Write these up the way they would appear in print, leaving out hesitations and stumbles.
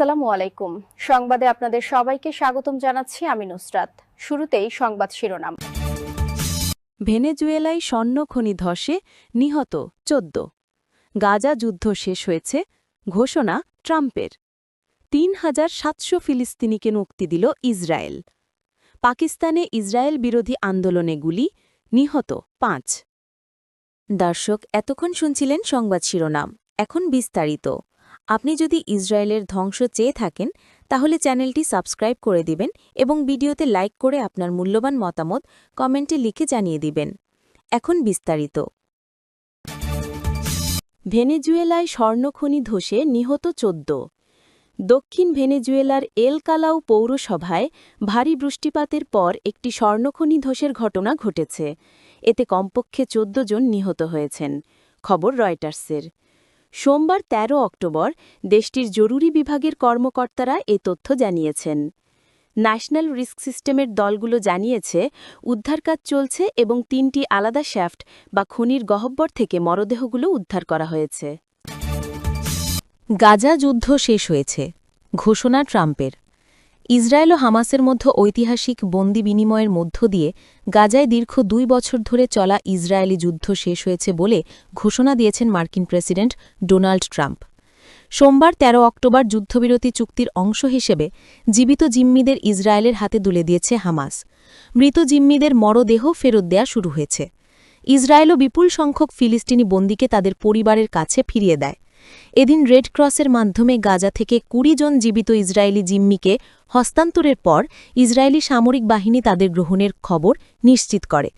আসসালামু আলাইকুম। সংবাদে আপনাদের সবাইকে স্বাগতম জানাচ্ছি আমি নুসরাত। শুরুতেই সংবাদ শিরোনাম। ভেনেজুয়েলায় স্বর্ণ খনি ধসে নিহত ১৪। গাজা যুদ্ধ শেষ হয়েছে, ঘোষণা ট্রাম্পের। ৩,৭০০ ফিলিস্তিনিকে মুক্তি দিল ইসরায়েল। পাকিস্তানে ইসরায়েল বিরোধী আন্দোলনে গুলি, নিহত ৫। দর্শক, এতক্ষণ শুনছিলেন সংবাদ শিরোনাম। এখন বিস্তারিত। আপনি যদি ইসরায়েলের ধ্বংস চেয়ে থাকেন তাহলে চ্যানেলটি সাবস্ক্রাইব করে দিবেন এবং ভিডিওতে লাইক করে আপনার মূল্যবান মতামত কমেন্টে লিখে জানিয়ে দিবেন। এখন বিস্তারিত। ভেনেজুয়েলায় স্বর্ণখনি ধসে নিহত ১৪। দক্ষিণ ভেনেজুয়েলার এল কালাউ পৌরসভায় ভারী বৃষ্টিপাতের পর একটি স্বর্ণখনি ধসের ঘটনা ঘটেছে। এতে কমপক্ষে ১৪ জন নিহত হয়েছেন। খবর রয়টার্সের। সোমবার ১৩ অক্টোবর দেশটির জরুরি বিভাগের কর্মকর্তারা এ তথ্য জানিয়েছেন। ন্যাশনাল রিস্ক সিস্টেমের দলগুলো জানিয়েছে উদ্ধার কাজ চলছে এবং ৩টি আলাদা শ্যাফট বা খনির গহ্বর থেকে মরদেহগুলো উদ্ধার করা হয়েছে। গাজা যুদ্ধ শেষ হয়েছে, ঘোষণা ট্রাম্পের। ইসরায়েল ও হামাসের মধ্যে ঐতিহাসিক বন্দি বিনিময়ের মধ্য দিয়ে গাজায় দীর্ঘ ২ বছর ধরে চলা ইসরায়েলি যুদ্ধ শেষ হয়েছে বলে ঘোষণা দিয়েছেন মার্কিন প্রেসিডেন্ট ডোনাল্ড ট্রাম্প। সোমবার ১৩ অক্টোবর যুদ্ধবিরতি চুক্তির অংশ হিসেবে জীবিত জিম্মিদের ইসরায়েলের হাতে তুলে দিয়েছে হামাস। মৃত জিম্মিদের মরদেহ ফেরত দেয়া শুরু হয়েছে। ইসরায়েলও বিপুল সংখ্যক ফিলিস্তিনি বন্দীকে তাদের পরিবারের কাছে ফিরিয়ে দেয়। এদিন রেড ক্রসের মাধ্যমে গাজা থেকে ২০ জন জীবিত ইসরায়েলি জিম্মিকে হস্তান্তরের পর ইসরায়েলি সামরিক বাহিনী তাদের গ্রহণের খবর নিশ্চিত করে।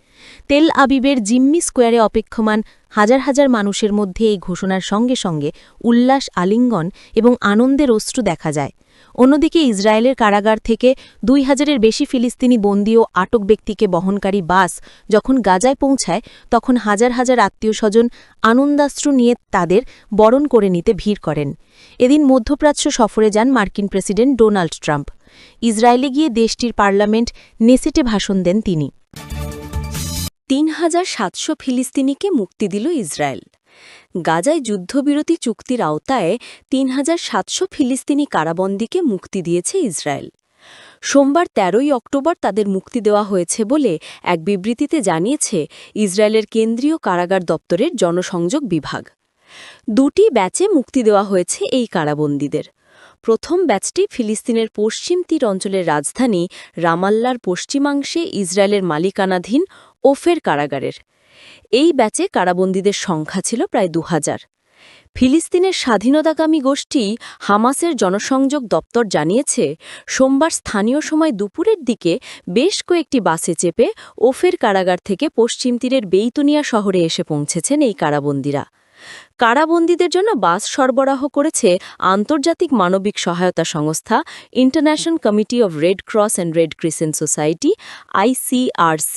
তেল আবিবের জিম্মি স্কোয়ারে অপেক্ষমান হাজার হাজার মানুষের মধ্যে এই ঘোষণার সঙ্গে সঙ্গে উল্লাস, আলিঙ্গন এবং আনন্দের অশ্রু দেখা যায়। অন্যদিকে ইসরায়েলের কারাগার থেকে ২,০০০-এর বেশি ফিলিস্তিনি বন্দী ও আটক ব্যক্তিকে বহনকারী বাস যখন গাজায় পৌঁছায় তখন হাজার হাজার আত্মীয়স্বজন আনন্দাশ্রু নিয়ে তাদের বরণ করে নিতে ভিড় করেন। এদিন মধ্যপ্রাচ্য সফরে যান মার্কিন প্রেসিডেন্ট ডোনাল্ড ট্রাম্প। ইসরায়েলে গিয়ে দেশটির পার্লামেন্ট নেসেটে ভাষণ দেন তিনি। ৩,৭০০ ফিলিস্তিনিকে মুক্তি দিল ইসরায়েল। গাজায় যুদ্ধবিরতি চুক্তির আওতায় ৩,৭০০ ফিলিস্তিনি কারাবন্দীকে মুক্তি দিয়েছে ইসরায়েল। সোমবার ১৩ অক্টোবর তাদের মুক্তি দেওয়া হয়েছে বলে এক বিবৃতিতে জানিয়েছে ইসরায়েলের কেন্দ্রীয় কারাগার দপ্তরের জনসংযোগ বিভাগ। ২টি ব্যাচে মুক্তি দেওয়া হয়েছে এই কারাবন্দীদের। প্রথম ব্যাচটি ফিলিস্তিনের পশ্চিম তীর অঞ্চলের রাজধানী রামাল্লার পশ্চিমাংশে ইসরায়েলের মালিকানাধীন ওফের কারাগারের। এই ব্যাচে কারাবন্দীদের সংখ্যা ছিল প্রায় ২,০০০। ফিলিস্তিনের স্বাধীনতাকামী গোষ্ঠী হামাসের জনসংযোগ দপ্তর জানিয়েছে সোমবার স্থানীয় সময় দুপুরের দিকে বেশ কয়েকটি বাসে চেপে ওফের কারাগার থেকে পশ্চিম তীরের বেইতুনিয়া শহরে এসে পৌঁছেছেন এই কারাবন্দীরা। কারাবন্দীদের জন্য বাস সরবরাহ করেছে আন্তর্জাতিক মানবিক সহায়তা সংস্থা international committee of red cross and red crescent society ICRC।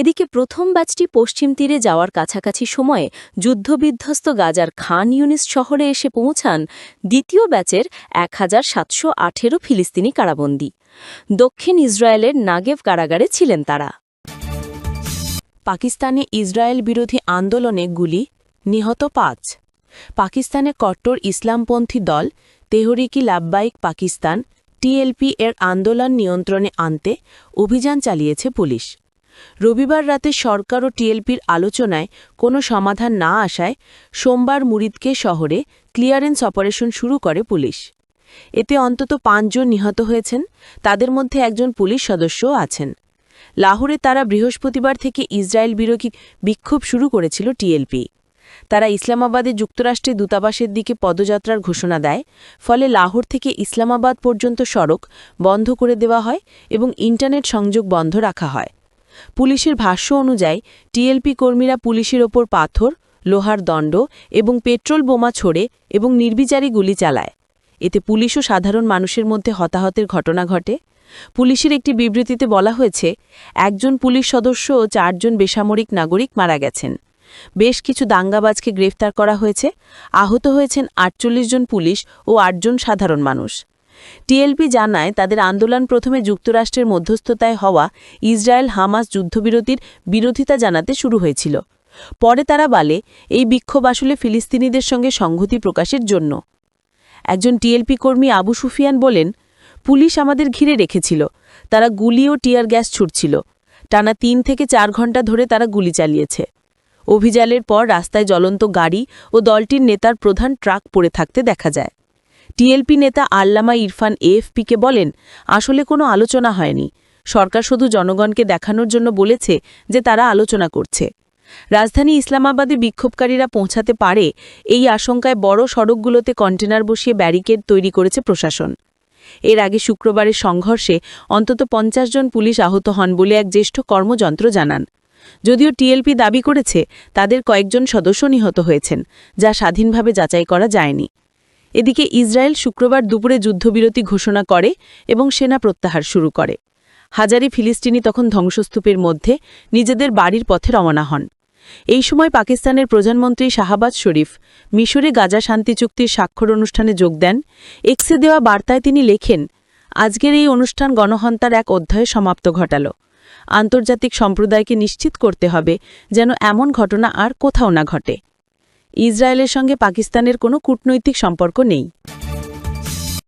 এদিকে প্রথম ব্যাচটি পশ্চিম তীরে যাওয়ার কাছাকাছি সময়ে যুদ্ধবিধ্বস্ত গাজার খান ইউনিস শহরে এসে পৌঁছান দ্বিতীয় ব্যাচের ১,৭১৮ ফিলিস্তিনি কারাবন্দী। দক্ষিণ ইসরায়েলের নাগেভ কারাগারে ছিলেন তারা। পাকিস্তানে ইসরায়েল বিরোধী আন্দোলনে গুলি, নিহত ৫। পাকিস্তানে কট্টর ইসলামপন্থী দল তেহরিকি লাব্বাইক পাকিস্তান TLP এর আন্দোলন নিয়ন্ত্রণে আনতে অভিযান চালিয়েছে পুলিশ। রবিবার রাতে সরকার ও TLPর আলোচনায় কোনো সমাধান না আসায় সোমবার মুরিদকে শহরে ক্লিয়ারেন্স অপারেশন শুরু করে পুলিশ। এতে অন্তত ৫ জন নিহত হয়েছেন, তাদের মধ্যে একজন পুলিশ সদস্যও আছেন। লাহোরে তারা বৃহস্পতিবার থেকে ইসরায়েল বিরোধী বিক্ষোভ শুরু করেছিল TLP। তারা ইসলামাবাদে যুক্তরাষ্ট্রের দূতাবাসের দিকে পদযাত্রার ঘোষণা দেয়, ফলে লাহোর থেকে ইসলামাবাদ পর্যন্ত সড়ক বন্ধ করে দেওয়া হয় এবং ইন্টারনেট সংযোগ বন্ধ রাখা হয়। পুলিশের ভাষ্য অনুযায়ী TLP কর্মীরা পুলিশের ওপর পাথর, লোহার দণ্ড এবং পেট্রোল বোমা ছোড়ে এবং নির্বিচারে গুলি চালায়। এতে পুলিশ ও সাধারণ মানুষের মধ্যে হতাহতের ঘটনা ঘটে। পুলিশের একটি বিবৃতিতে বলা হয়েছে, একজন পুলিশ সদস্য ও ৪ জন বেসামরিক নাগরিক মারা গেছেন। বেশ কিছু দাঙ্গাবাজকে গ্রেফতার করা হয়েছে। আহত হয়েছেন ৪৮ জন পুলিশ ও ৮ জন সাধারণ মানুষ। TLP জানায় তাদের আন্দোলন প্রথমে যুক্তরাষ্ট্রের মধ্যস্থতায় হওয়া ইসরায়েল-হামাস যুদ্ধবিরতির বিরোধিতা জানাতে শুরু হয়েছিল। পরে তারা বলে এই বিক্ষোভ আসলে ফিলিস্তিনিদের সঙ্গে সংহতি প্রকাশের জন্য। একজন টিএলপি কর্মী আবু সুফিয়ান বলেন, পুলিশ আমাদের ঘিরে রেখেছিল, তারা গুলি ও টিয়ার গ্যাস ছুড়ছিল। টানা 3 থেকে 4 ঘণ্টা ধরে তারা গুলি চালিয়েছে। অভিযানের পর রাস্তায় জ্বলন্ত গাড়ি ও দলটির নেতার প্রধান ট্রাক পড়ে থাকতে দেখা যায়। টিএলপি নেতা আল্লামা ইরফান এএফপিকে বলেন, আসলে কোনো আলোচনা হয়নি, সরকার শুধু জনগণকে দেখানোর জন্য বলেছে যে তারা আলোচনা করছে। রাজধানী ইসলামাবাদে বিক্ষোভকারীরা পৌঁছাতে পারে এই আশঙ্কায় বড় সড়কগুলোতে কন্টেনার বসিয়ে ব্যারিকেড তৈরি করেছে প্রশাসন। এর আগে শুক্রবারের সংঘর্ষে অন্তত 50 জন পুলিশ আহত হন বলে এক জ্যেষ্ঠ কর্মযন্ত্র জানান। যদিও টিএলপি দাবি করেছে তাদের কয়েকজন সদস্য নিহত হয়েছেন, যা স্বাধীনভাবে যাচাই করা যায়নি। এদিকে ইসরায়েল শুক্রবার দুপুরে যুদ্ধবিরতি ঘোষণা করে এবং সেনা প্রত্যাহার শুরু করে। হাজারি ফিলিস্তিনি তখন ধ্বংসস্তূপের মধ্যে নিজেদের বাড়ির পথে রওনা হন। এই সময় পাকিস্তানের প্রধানমন্ত্রী শাহবাজ শরীফ মিশরে গাজা শান্তি চুক্তির স্বাক্ষর অনুষ্ঠানে যোগ দেন। এক্সে দেওয়া বার্তায় তিনি লেখেন, আজকের এই অনুষ্ঠান গণহত্যার এক অধ্যায়ে সমাপ্ত ঘটাল। আন্তর্জাতিক সম্প্রদায়কে নিশ্চিত করতে হবে যেন এমন ঘটনা আর কোথাও না ঘটে। ইসরায়েলের সঙ্গে পাকিস্তানের কোনো কূটনৈতিক সম্পর্ক নেই।